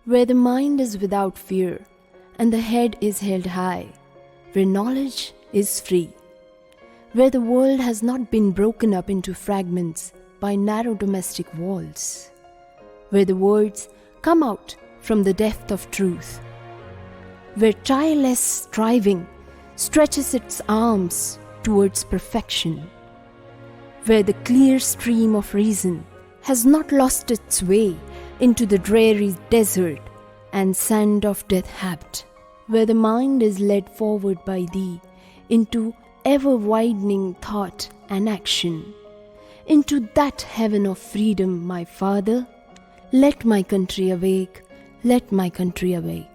where the mind is without fear and the head is held high, where knowledge is free, where the world has not been broken up into fragments by narrow domestic walls, where the words come out from the depth of truth, where tireless striving stretches its arms towards perfection, where the clear stream of reason has not lost its way into the dreary desert and sand of death habit, where the mind is led forward by thee into ever-widening thought and action, into that heaven of freedom, my Father. Let my country awake, let my country awake.